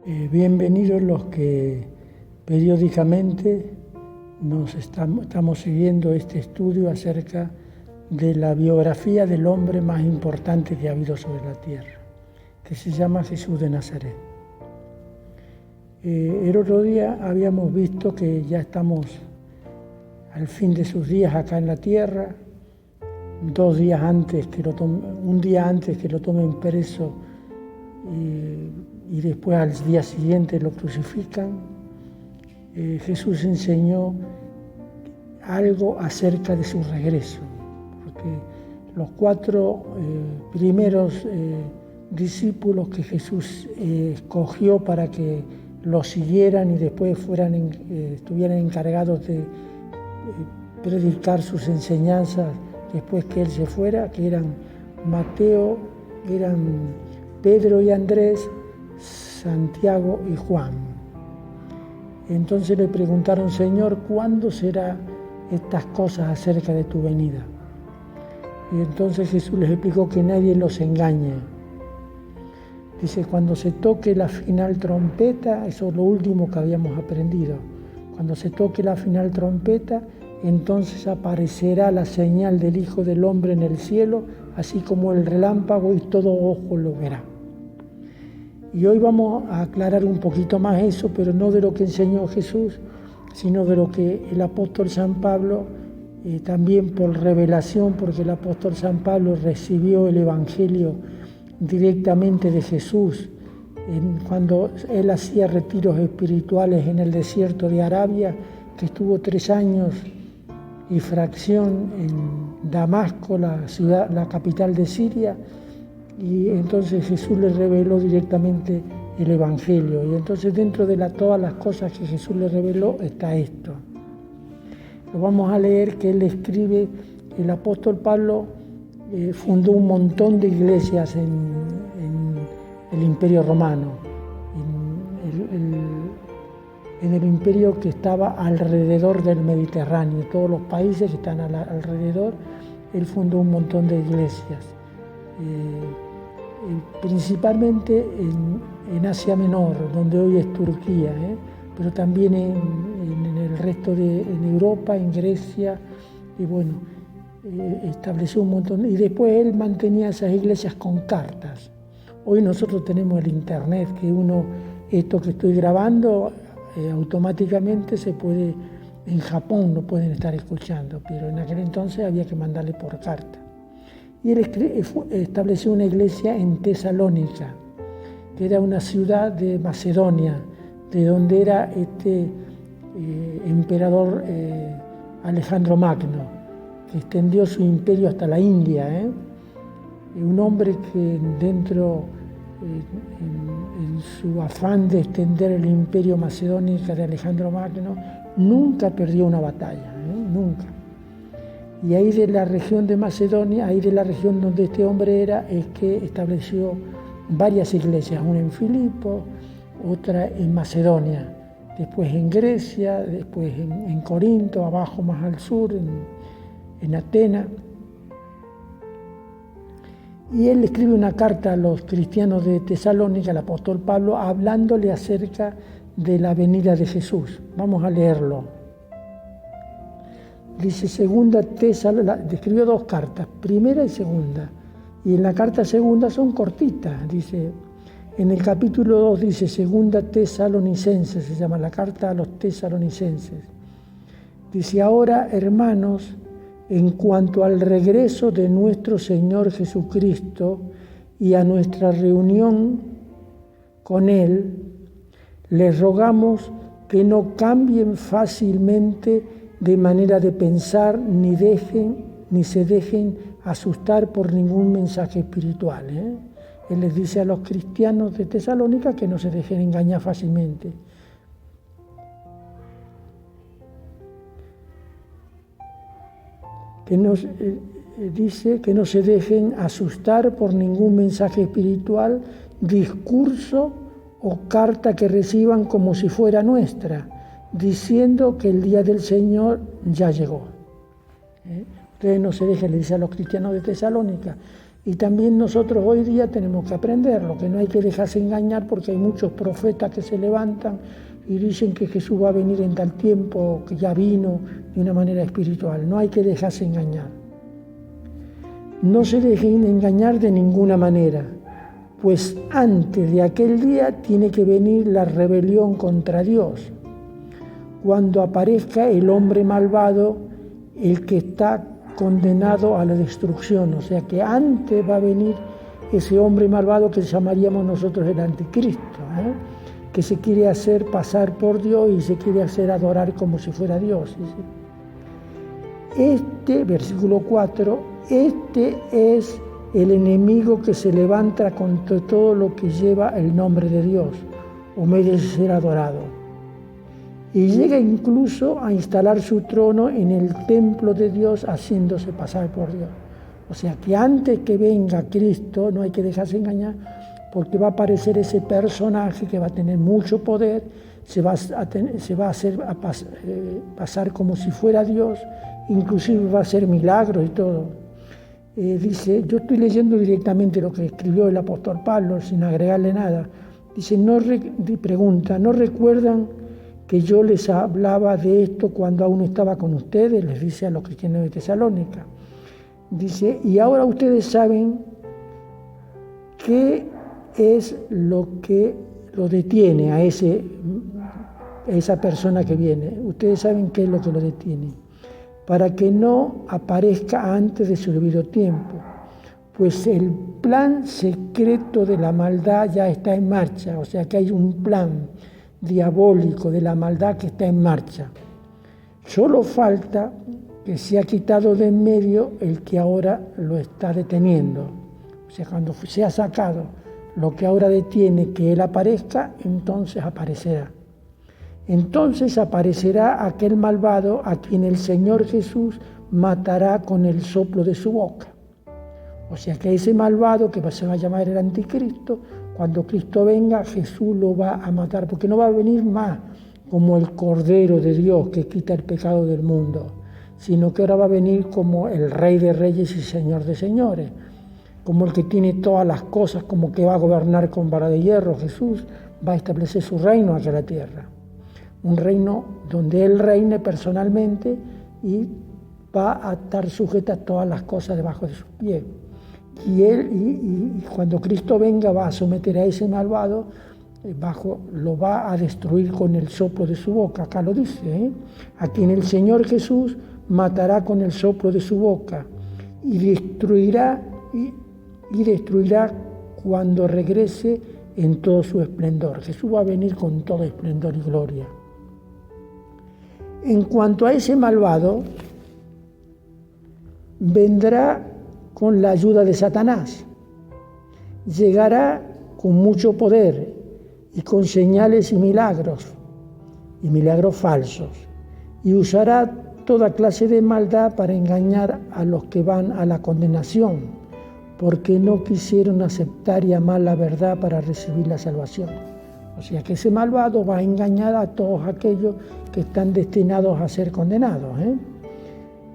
Bienvenidos los que periódicamente estamos siguiendo este estudio acerca de la biografía del hombre más importante que ha habido sobre la tierra, que se llama Jesús de Nazaret. El otro día habíamos visto que ya estamos al fin de sus días acá en la tierra, un día antes que lo tomen preso y después al día siguiente lo crucifican. Jesús enseñó algo acerca de su regreso, porque los 4 primeros discípulos que Jesús escogió para que lo siguieran y después estuvieran encargados de predicar sus enseñanzas después que Él se fuera, que eran Mateo, eran Pedro y Andrés, Santiago y Juan. Entonces le preguntaron: Señor, ¿cuándo serán estas cosas acerca de tu venida? Y entonces Jesús les explicó que nadie los engañe. Dice: cuando se toque la final trompeta, eso es lo último que habíamos aprendido. Cuando se toque la final trompeta, entonces aparecerá la señal del Hijo del Hombre en el cielo, así como el relámpago, y todo ojo lo verá. Y hoy vamos a aclarar un poquito más eso, pero no de lo que enseñó Jesús, sino de lo que el apóstol San Pablo, también por revelación, porque el apóstol San Pablo recibió el Evangelio directamente de Jesús, cuando él hacía retiros espirituales en el desierto de Arabia, que estuvo 3 años y fracción en Damasco, la capital de Siria, y entonces Jesús le reveló directamente el Evangelio. Y entonces dentro de todas las cosas que Jesús le reveló está esto. Lo vamos a leer, que él escribe. El apóstol Pablo fundó un montón de iglesias en el Imperio Romano, en el imperio que estaba alrededor del Mediterráneo, todos los países que están alrededor. Él fundó un montón de iglesias, principalmente en Asia Menor, donde hoy es Turquía, pero también en el resto en Europa, en Grecia, y bueno, estableció un montón. Y después él mantenía esas iglesias con cartas. Hoy nosotros tenemos el internet, que esto que estoy grabando, automáticamente se puede, en Japón lo pueden estar escuchando, pero en aquel entonces había que mandarle por carta. Y él estableció una iglesia en Tesalónica, que era una ciudad de Macedonia, de donde era este emperador Alejandro Magno, que extendió su imperio hasta la India. Un hombre que dentro, en su afán de extender el imperio macedónico de Alejandro Magno, nunca perdió una batalla, nunca. Y ahí de la región de Macedonia, ahí de la región donde este hombre era, es que estableció varias iglesias, una en Filipo, otra en Macedonia, después en Grecia, después en Corinto, abajo más al sur, en Atenas. Y él escribe una carta a los cristianos de Tesalónica, al apóstol Pablo, hablándole acerca de la venida de Jesús. Vamos a leerlo. Dice segunda Tesalónica, escribió 2 cartas, primera y segunda. Y en la carta segunda son cortitas. Dice, en el capítulo 2 dice segunda Tesalonicenses, se llama la carta a los tesalonicenses. Dice: ahora, hermanos, en cuanto al regreso de nuestro Señor Jesucristo y a nuestra reunión con Él, les rogamos que no cambien fácilmente de manera de pensar, ni se dejen asustar por ningún mensaje espiritual. Él les dice a los cristianos de Tesalónica que no se dejen engañar fácilmente. Dice que no se dejen asustar por ningún mensaje espiritual, discurso o carta que reciban como si fuera nuestra, diciendo que el día del Señor ya llegó. Ustedes no se dejen, le dice a los cristianos de Tesalónica, Y también nosotros hoy día tenemos que aprenderlo, que no hay que dejarse engañar porque hay muchos profetas que se levantan y dicen que Jesús va a venir en tal tiempo, que ya vino de una manera espiritual. No hay que dejarse engañar. No se dejen engañar de ninguna manera, pues antes de aquel día tiene que venir la rebelión contra Dios, cuando aparezca el hombre malvado, el que está condenado a la destrucción. O sea que antes va a venir ese hombre malvado que llamaríamos nosotros el anticristo, que se quiere hacer pasar por Dios y se quiere hacer adorar como si fuera Dios. Versículo 4, este es el enemigo que se levanta contra todo lo que lleva el nombre de Dios o merece ser adorado. Y llega incluso a instalar su trono en el templo de Dios haciéndose pasar por Dios. O sea que antes que venga Cristo no hay que dejarse engañar, porque va a aparecer ese personaje que va a tener mucho poder, se va a hacer pasar como si fuera Dios, inclusive va a hacer milagros y todo. Dice, yo estoy leyendo directamente lo que escribió el apóstol Pablo sin agregarle nada. Dice, pregunta, ¿no recuerdan que yo les hablaba de esto cuando aún estaba con ustedes? Les dice a los cristianos de Tesalónica. Dice, y ahora ustedes saben qué es lo que lo detiene a esa persona que viene. Ustedes saben qué es lo que lo detiene, para que no aparezca antes de su debido tiempo, pues el plan secreto de la maldad ya está en marcha. O sea que hay un plan diabólico de la maldad que está en marcha. Solo falta que sea quitado de en medio el que ahora lo está deteniendo. O sea, cuando sea sacado lo que ahora detiene que él aparezca, entonces aparecerá. Entonces aparecerá aquel malvado a quien el Señor Jesús matará con el soplo de su boca. O sea que ese malvado que se va a llamar el anticristo, cuando Cristo venga, Jesús lo va a matar, porque no va a venir más como el Cordero de Dios que quita el pecado del mundo, sino que ahora va a venir como el Rey de Reyes y Señor de Señores, como el que tiene todas las cosas, como que va a gobernar con vara de hierro. Jesús va a establecer su reino aquí en la tierra, un reino donde Él reine personalmente y va a estar sujeta a todas las cosas debajo de sus pies. Y cuando Cristo venga va a someter a ese malvado, lo va a destruir con el soplo de su boca. Acá lo dice, a quien el Señor Jesús matará con el soplo de su boca y destruirá cuando regrese en todo su esplendor. Jesús va a venir con todo esplendor y gloria. En cuanto a ese malvado, vendrá con la ayuda de Satanás. Llegará con mucho poder y con señales y milagros falsos, y usará toda clase de maldad para engañar a los que van a la condenación, porque no quisieron aceptar y amar la verdad para recibir la salvación. O sea que ese malvado va a engañar a todos aquellos que están destinados a ser condenados.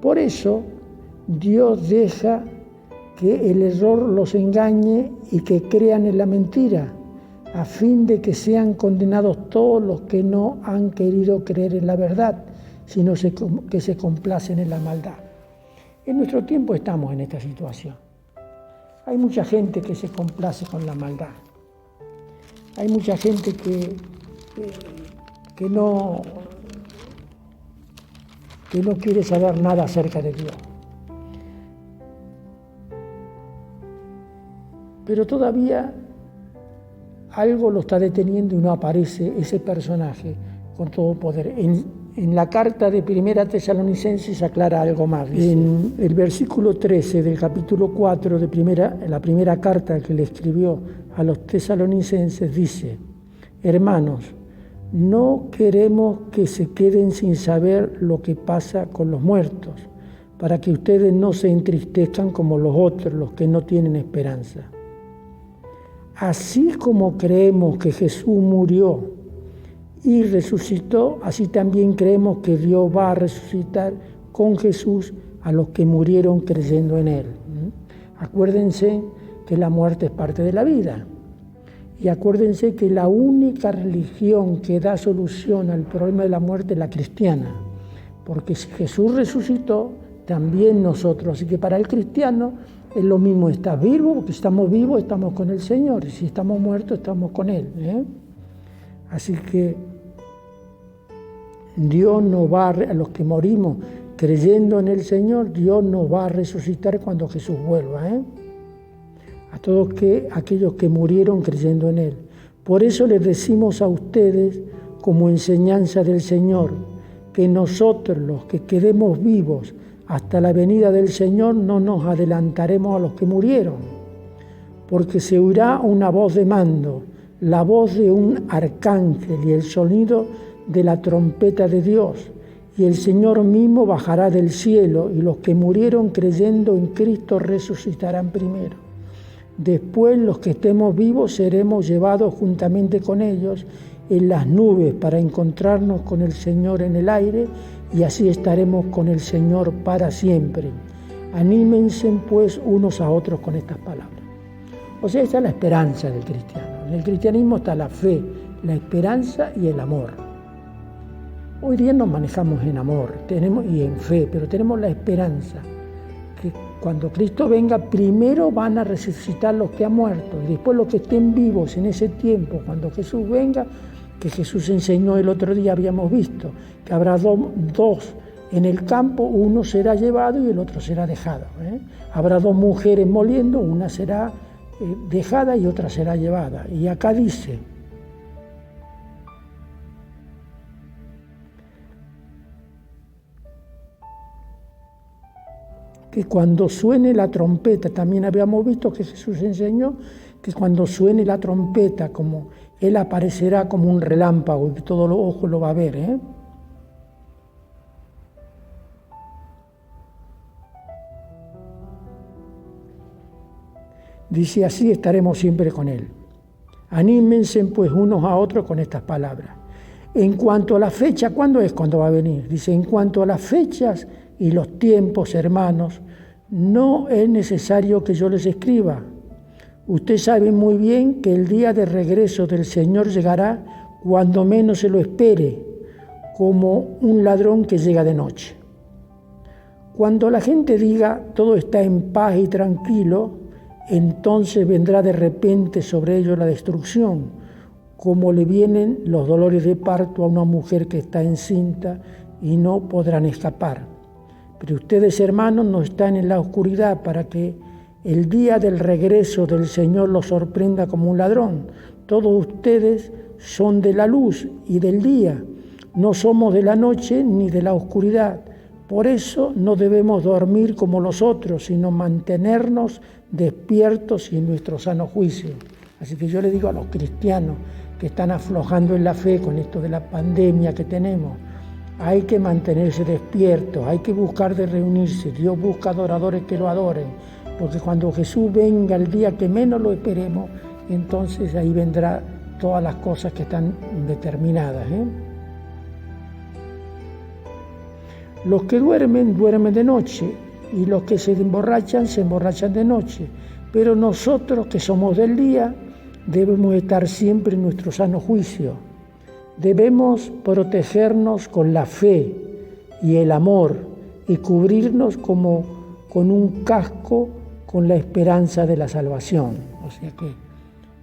Por eso Dios deja que el error los engañe y que crean en la mentira, a fin de que sean condenados todos los que no han querido creer en la verdad, sino que se complacen en la maldad. En nuestro tiempo estamos en esta situación. Hay mucha gente que se complace con la maldad. Hay mucha gente que no quiere saber nada acerca de Dios. Pero todavía algo lo está deteniendo y no aparece ese personaje con todo poder. En la carta de 1 Tesalonicenses aclara algo más. En el versículo 13 del capítulo 4 de la primera carta que le escribió a los tesalonicenses dice: hermanos, no queremos que se queden sin saber lo que pasa con los muertos, para que ustedes no se entristezcan como los otros, los que no tienen esperanza. Así como creemos que Jesús murió y resucitó, así también creemos que Dios va a resucitar con Jesús a los que murieron creyendo en Él. Acuérdense que la muerte es parte de la vida. Y acuérdense que la única religión que da solución al problema de la muerte es la cristiana. Porque si Jesús resucitó, también nosotros. Así que para el cristiano es lo mismo, estás vivo, porque si estamos vivos estamos con el Señor. Y si estamos muertos estamos con Él. Así que Dios nos va a los que morimos creyendo en el Señor, Dios nos va a resucitar cuando Jesús vuelva. A todos aquellos que murieron creyendo en Él. Por eso les decimos a ustedes, como enseñanza del Señor, que nosotros, los que quedemos vivos hasta la venida del Señor, no nos adelantaremos a los que murieron, porque se oirá una voz de mando, la voz de un arcángel y el sonido de la trompeta de Dios, y el Señor mismo bajará del cielo, y los que murieron creyendo en Cristo resucitarán primero. Después los que estemos vivos seremos llevados juntamente con ellos en las nubes para encontrarnos con el Señor en el aire, y así estaremos con el Señor para siempre. Anímense pues unos a otros con estas palabras. O sea, esa es la esperanza del cristiano. En el cristianismo está la fe, la esperanza y el amor. Hoy día nos manejamos en amor y en fe, pero tenemos la esperanza que cuando Cristo venga, primero van a resucitar los que han muerto, y después los que estén vivos en ese tiempo, cuando Jesús venga, que Jesús enseñó el otro día, habíamos visto, que habrá dos en el campo, uno será llevado y el otro será dejado. Habrá dos mujeres moliendo, una será dejada y otra será llevada. Y acá dice, que cuando suene la trompeta, también habíamos visto que Jesús enseñó que cuando suene la trompeta, como Él aparecerá como un relámpago y que todo los ojos lo va a ver. Dice, así estaremos siempre con Él. Anímense pues unos a otros con estas palabras. En cuanto a la fecha, ¿cuándo es cuando va a venir? Dice, en cuanto a las fechas y los tiempos, hermanos, no es necesario que yo les escriba. Usted sabe muy bien que el día de regreso del Señor llegará cuando menos se lo espere, como un ladrón que llega de noche. Cuando la gente diga todo está en paz y tranquilo, entonces vendrá de repente sobre ellos la destrucción, como le vienen los dolores de parto a una mujer que está encinta y no podrán escapar. Pero ustedes, hermanos, no están en la oscuridad para que el día del regreso del Señor los sorprenda como un ladrón. Todos ustedes son de la luz y del día, no somos de la noche ni de la oscuridad. Por eso no debemos dormir como los otros, sino mantenernos despiertos y en nuestro sano juicio. Así que yo le digo a los cristianos que están aflojando en la fe con esto de la pandemia que tenemos, hay que mantenerse despiertos, hay que buscar de reunirse. Dios busca adoradores que lo adoren, porque cuando Jesús venga el día que menos lo esperemos, entonces ahí vendrá todas las cosas que están determinadas. Los que duermen, duermen de noche, y los que se emborrachan de noche. Pero nosotros que somos del día, debemos estar siempre en nuestro sano juicio. Debemos protegernos con la fe y el amor y cubrirnos como con un casco con la esperanza de la salvación. O sea que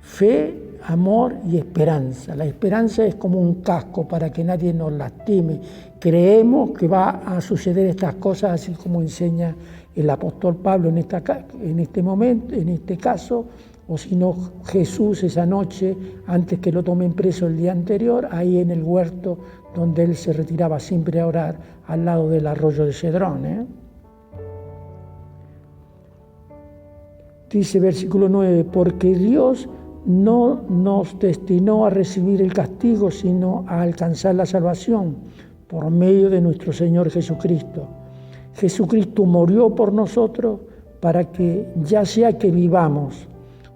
fe, amor y esperanza. La esperanza es como un casco para que nadie nos lastime. Creemos que va a suceder estas cosas así como enseña el apóstol Pablo en este momento, en este caso, o si no Jesús esa noche, antes que lo tomen preso el día anterior, ahí en el huerto donde él se retiraba siempre a orar, al lado del arroyo de Cedrón. Dice versículo 9, porque Dios no nos destinó a recibir el castigo, sino a alcanzar la salvación por medio de nuestro Señor Jesucristo. Jesucristo murió por nosotros para que ya sea que vivamos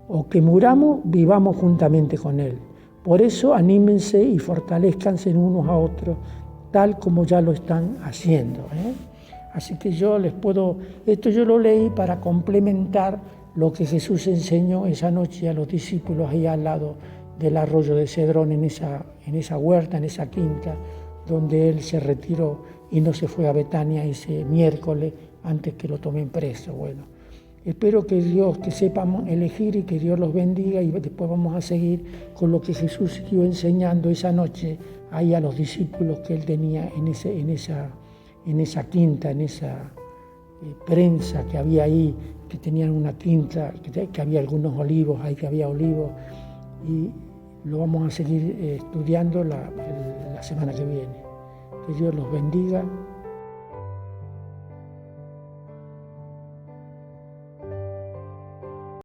o que muramos, vivamos juntamente con Él. Por eso anímense y fortalezcanse unos a otros, tal como ya lo están haciendo. Así que esto yo lo leí para complementar lo que Jesús enseñó esa noche a los discípulos ahí al lado del arroyo de Cedrón, en esa huerta, en esa quinta, donde Él se retiró y no se fue a Betania ese miércoles antes que lo tomen preso. Bueno, espero que sepamos elegir y que Dios los bendiga, y después vamos a seguir con lo que Jesús siguió enseñando esa noche ahí a los discípulos que Él tenía en esa quinta, en esa prensa que había ahí, que tenían una quinta, que había algunos olivos, ahí que había olivos, y lo vamos a seguir estudiando la semana que viene. Que Dios los bendiga.